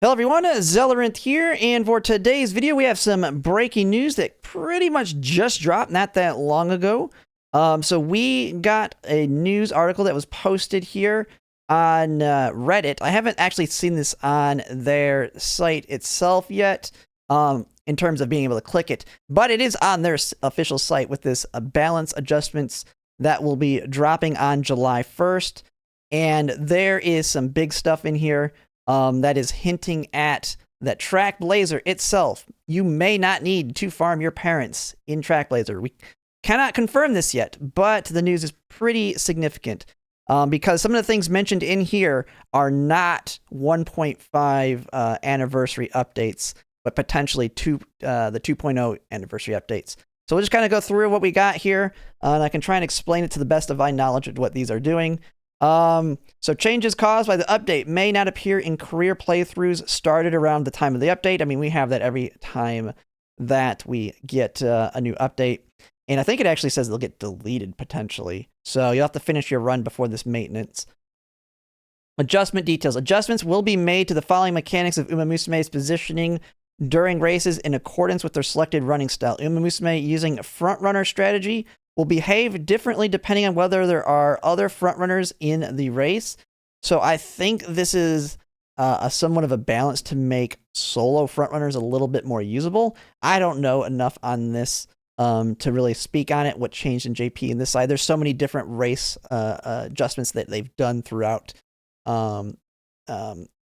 Hello everyone, Zellerant here, and for today's video we have some breaking news that pretty much just dropped not that long ago. So we got a news article that was posted here on Reddit. I haven't actually seen this on their site itself yet, in terms of being able to click it, but it is on their official site with this balance adjustments that will be dropping on July 1st, and there is some big stuff in here. That is hinting at that Trackblazer itself, you may not need to farm your parents in Trackblazer. We cannot confirm this yet, but the news is pretty significant because some of the things mentioned in here are not 1.5 anniversary updates, but potentially the 2.0 anniversary updates. So we'll just kind of go through what we got here, and I can try and explain it to the best of my knowledge of what these are doing. So changes caused by the update may not appear in career playthroughs started around the time of the update. I mean, we have that every time that we get a new update. And I think it actually says they'll get deleted potentially. So you'll have to finish your run before this maintenance. Adjustment details. Adjustments will be made to the following mechanics of Umamusume's positioning during races in accordance with their selected running style. Umamusume, using a front runner strategy, will behave differently depending on whether there are other frontrunners in the race. So I think this is a somewhat of a balance to make solo frontrunners a little bit more usable. I don't know enough on this to really speak on it, what changed in JP in this side. There's so many different race adjustments that they've done throughout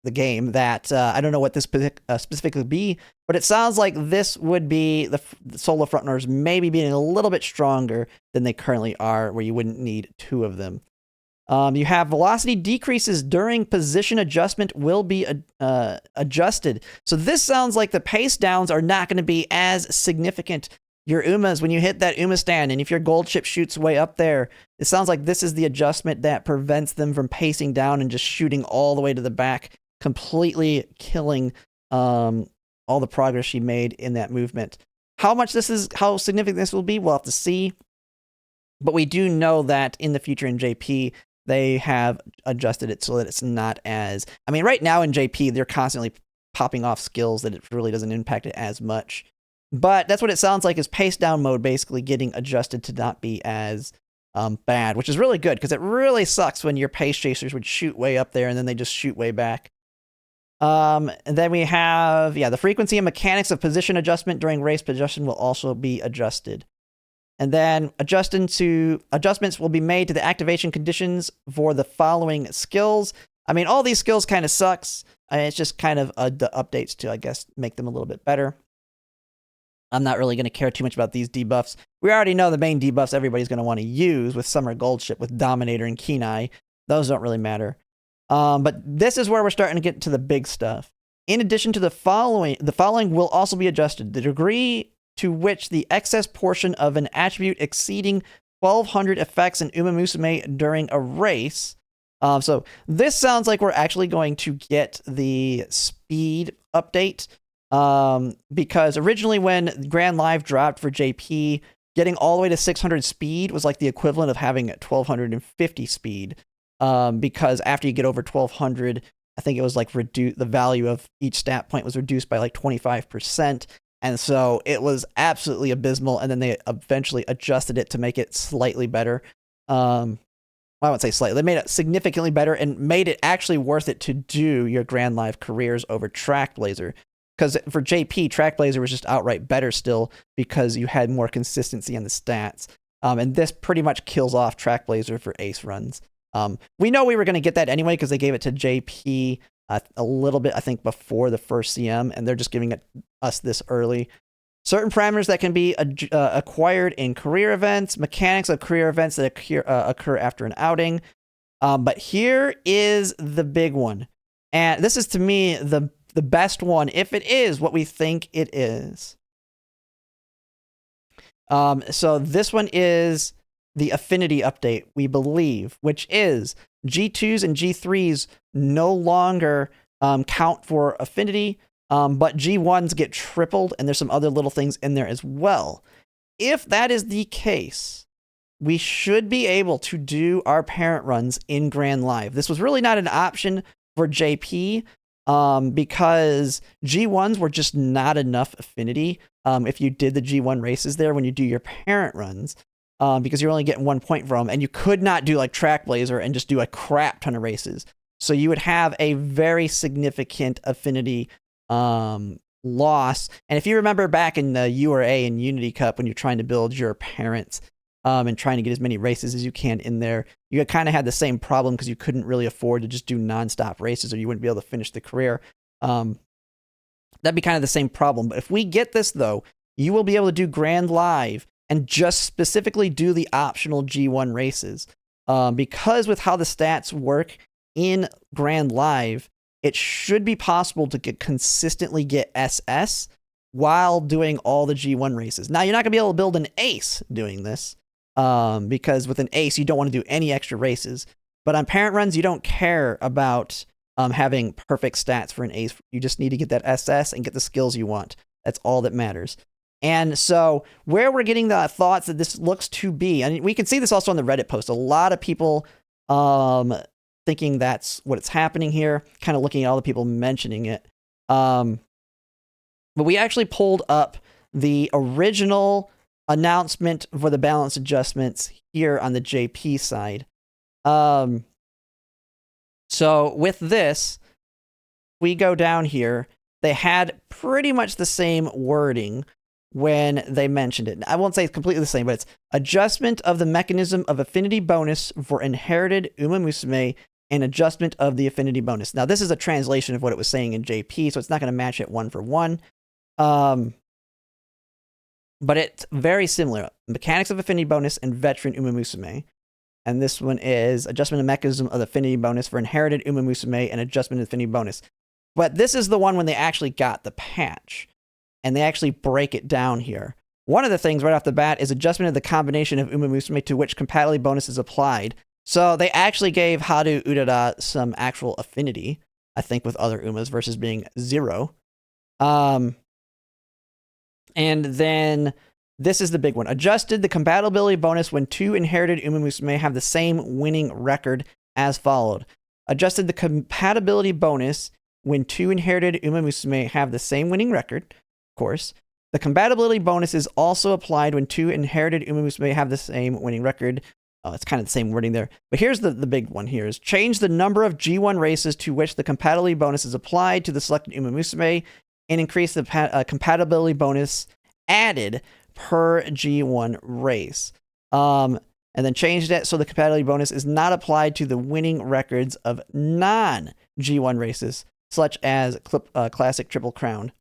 the game that I don't know what this specifically be, but it sounds like this would be the solo frontrunners maybe being a little bit stronger than they currently are, where you wouldn't need two of them. You have velocity decreases during position adjustment will be adjusted. So this sounds like the pace downs are not going to be as significant. Your Umas, when you hit that Uma stand, and if your gold chip shoots way up there, it sounds like this is the adjustment that prevents them from pacing down and just shooting all the way to the back, completely killing all the progress she made in that movement. How significant this will be, we'll have to see. But we do know that in the future in JP, they have adjusted it so that it's not as... I mean, right now in JP, they're constantly popping off skills that it really doesn't impact it as much. But that's what it sounds like, is pace down mode basically getting adjusted to not be as bad, which is really good, because it really sucks when your pace chasers would shoot way up there and then they just shoot way back. And then we have, the frequency and mechanics of position adjustment during race position will also be adjusted. And then adjustments will be made to the activation conditions for the following skills. I mean, all these skills kind of sucks. It's just kind of the updates to, I guess, make them a little bit better. I'm not really going to care too much about these debuffs. We already know the main debuffs everybody's going to want to use with Summer Goldship, with Dominator and Kenai. Those don't really matter. But this is where we're starting to get to the big stuff. In addition to the following will also be adjusted. The degree to which the excess portion of an attribute exceeding 1200 effects in Umamusume during a race. So this sounds like we're actually going to get the speed update. Because originally when Grand Live dropped for JP, getting all the way to 600 speed was like the equivalent of having 1250 speed. Because after you get over 1200, I think it was like the value of each stat point was reduced by like 25%. And so it was absolutely abysmal. And then they eventually adjusted it to make it slightly better. I wouldn't say slightly. They made it significantly better and made it actually worth it to do your Grand Live careers over Trackblazer. Because for JP, Trackblazer was just outright better still because you had more consistency in the stats. And this pretty much kills off Trackblazer for ace runs. We know we were going to get that anyway because they gave it to JP a little bit, I think, before the first CM, and they're just giving us this early. Certain parameters that can be acquired in career events, mechanics of career events that occur after an outing. But here is the big one. And this is, to me, the best one, if it is what we think it is. So this one is the Affinity update, we believe, which is G2s and G3s no longer count for Affinity, but G1s get tripled, and there's some other little things in there as well. If that is the case, we should be able to do our parent runs in Grand Live. This was really not an option for JP, because G1s were just not enough affinity if you did the G1 races there when you do your parent runs, because you're only getting 1 point from them, and you could not do like Trackblazer and just do a crap ton of races. So you would have a very significant affinity loss. And if you remember back in the URA and Unity Cup when you're trying to build your parents and trying to get as many races as you can in there, you kind of had the same problem because you couldn't really afford to just do nonstop races or you wouldn't be able to finish the career. That'd be kind of the same problem. But if we get this, though, you will be able to do Grand Live and just specifically do the optional G1 races. Because with how the stats work in Grand Live, it should be possible to consistently get SS while doing all the G1 races. Now, you're not going to be able to build an ace doing this, because with an ace, you don't want to do any extra races. But on parent runs, you don't care about having perfect stats for an ace. You just need to get that SS and get the skills you want. That's all that matters. And so where we're getting the thoughts that this looks to be, and we can see this also on the Reddit post, a lot of people thinking that's what's happening here, kind of looking at all the people mentioning it. But we actually pulled up the original announcement for the balance adjustments here on the JP side. So with this, we go down here. They had pretty much the same wording when they mentioned it. I won't say it's completely the same, but it's adjustment of the mechanism of affinity bonus for inherited Umamusume and adjustment of the affinity bonus. Now, this is a translation of what it was saying in JP, so it's not going to match it one for one. But it's very similar. Mechanics of affinity bonus and veteran Umamusume. And this one is adjustment of mechanism of the affinity bonus for inherited Umamusume and adjustment of affinity bonus. But this is the one when they actually got the patch. And they actually break it down here. One of the things right off the bat is adjustment of the combination of Umamusume to which compatibility bonus is applied. So they actually gave Haru Urara some actual affinity, I think, with other Umas versus being 0. And then this is the big one. Adjusted the compatibility bonus when 2 inherited Umamusume have the same winning record as followed. Adjusted the compatibility bonus when 2 inherited Umamusume have the same winning record. Course. The compatibility bonus is also applied when 2 inherited Umamusume have the same winning record. It's kind of the same wording there. But here's the big one here is change the number of G1 races to which the compatibility bonus is applied to the selected Umamusume and increase the compatibility bonus added per G1 race. And then changed it so the compatibility bonus is not applied to the winning records of non-G1 races, such as Classic Triple Crown.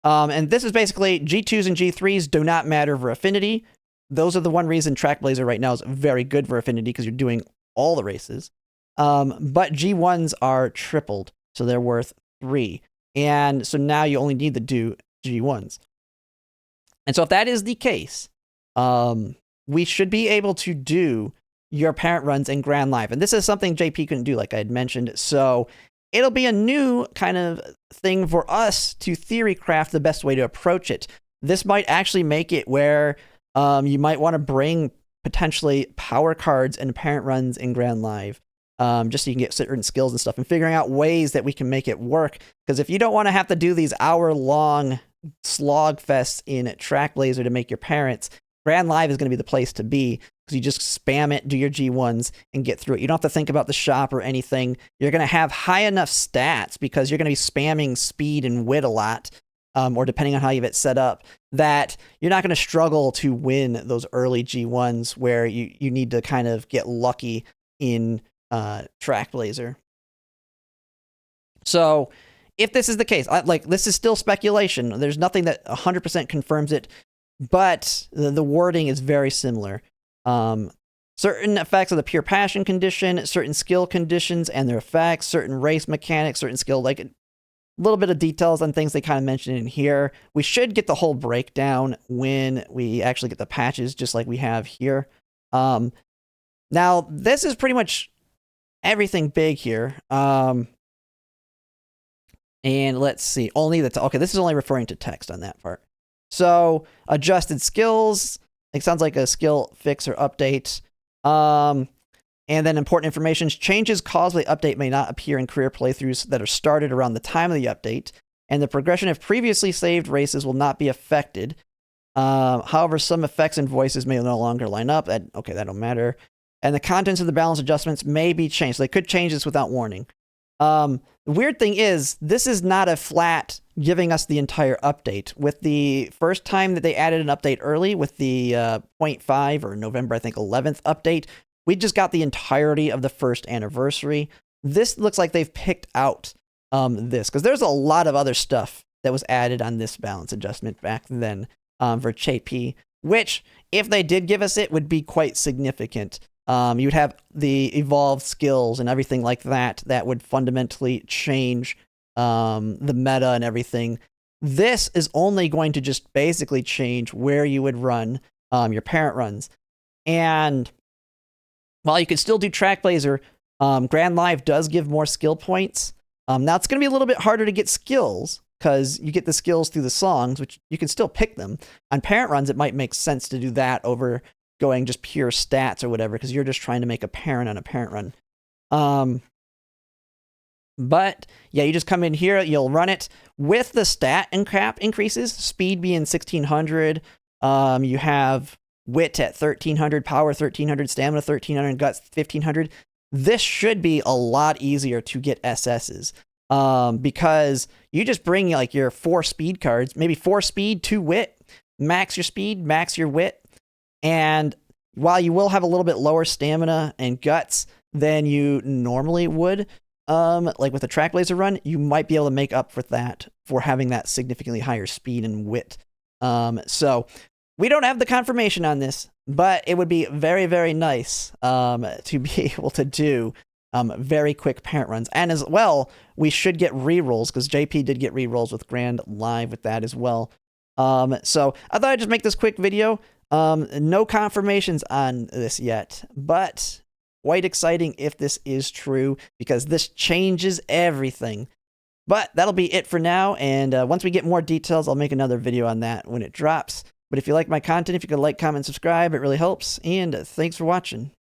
And this is basically G2s and G3s do not matter for affinity. Those are the one reason Trackblazer right now is very good for affinity because you're doing all the races. But G1s are tripled, so they're worth 3. And so now you only need to do G1s. And so if that is the case, we should be able to do your parent runs in Grand Live. And this is something JP couldn't do, like I had mentioned. So it'll be a new kind of thing for us to theory craft the best way to approach it. This might actually make it where you might want to bring potentially power cards and parent runs in Grand Live, just so you can get certain skills and stuff, and figuring out ways that we can make it work. Because if you don't want to have to do these hour-long slog fests in Trackblazer to make your parents, Grand Live is going to be the place to be, because you just spam it, do your G1s, and get through it. You don't have to think about the shop or anything. You're going to have high enough stats because you're going to be spamming speed and wit a lot, or depending on how you have it set up, that you're not going to struggle to win those early G1s where you need to kind of get lucky in Trackblazer. So if this is the case, this is still speculation. There's nothing that 100% confirms it, but the wording is very similar. Certain effects of the pure passion condition, certain skill conditions and their effects, certain race mechanics, certain skill, like a little bit of details on things they kind of mentioned in here. We should get the whole breakdown when we actually get the patches, just like we have here. Now, this is pretty much everything big here. And let's see, okay, this is only referring to text on that part. So adjusted skills, it sounds like a skill fix or update. And then important information, changes caused by the update may not appear in career playthroughs that are started around the time of the update. And the progression of previously saved races will not be affected. However, some effects and voices may no longer line up. That don't matter. And the contents of the balance adjustments may be changed. So they could change this without warning. The weird thing is, this is not a flat giving us the entire update. With the first time that they added an update early, with the 0.5 or November, I think, 11th update, we just got the entirety of the first anniversary. This looks like they've picked out this, because there's a lot of other stuff that was added on this balance adjustment back then for JP, which, if they did give us it, would be quite significant. You'd have the evolved skills and everything like that that would fundamentally change the meta and everything. This is only going to just basically change where you would run your parent runs. And while you could still do Track Blazer, Grand Live does give more skill points. Now, it's going to be a little bit harder to get skills, because you get the skills through the songs, which you can still pick them. On parent runs, it might make sense to do that over going just pure stats or whatever, because you're just trying to make a parent on a parent run. But yeah, you just come in here, you'll run it with the stat and cap increases, speed being 1600. You have wit at 1300, power 1300, stamina 1300, guts 1500. This should be a lot easier to get SSs. Because you just bring like your 4 speed cards, maybe 4 speed, 2 wit, max your speed, max your wit. And while you will have a little bit lower stamina and guts than you normally would, like with a Track Blazer run, you might be able to make up for that for having that significantly higher speed and wit. So we don't have the confirmation on this, but it would be very, very nice to be able to do very quick parent runs. And as well, we should get rerolls, because JP did get rerolls with Grand Live with that as well. So I thought I'd just make this quick video. No confirmations on this yet, but quite exciting if this is true, because this changes everything. But that'll be it for now, and once we get more details, I'll make another video on that when it drops. But if you like my content, if you could like, comment, subscribe, it really helps, and thanks for watching.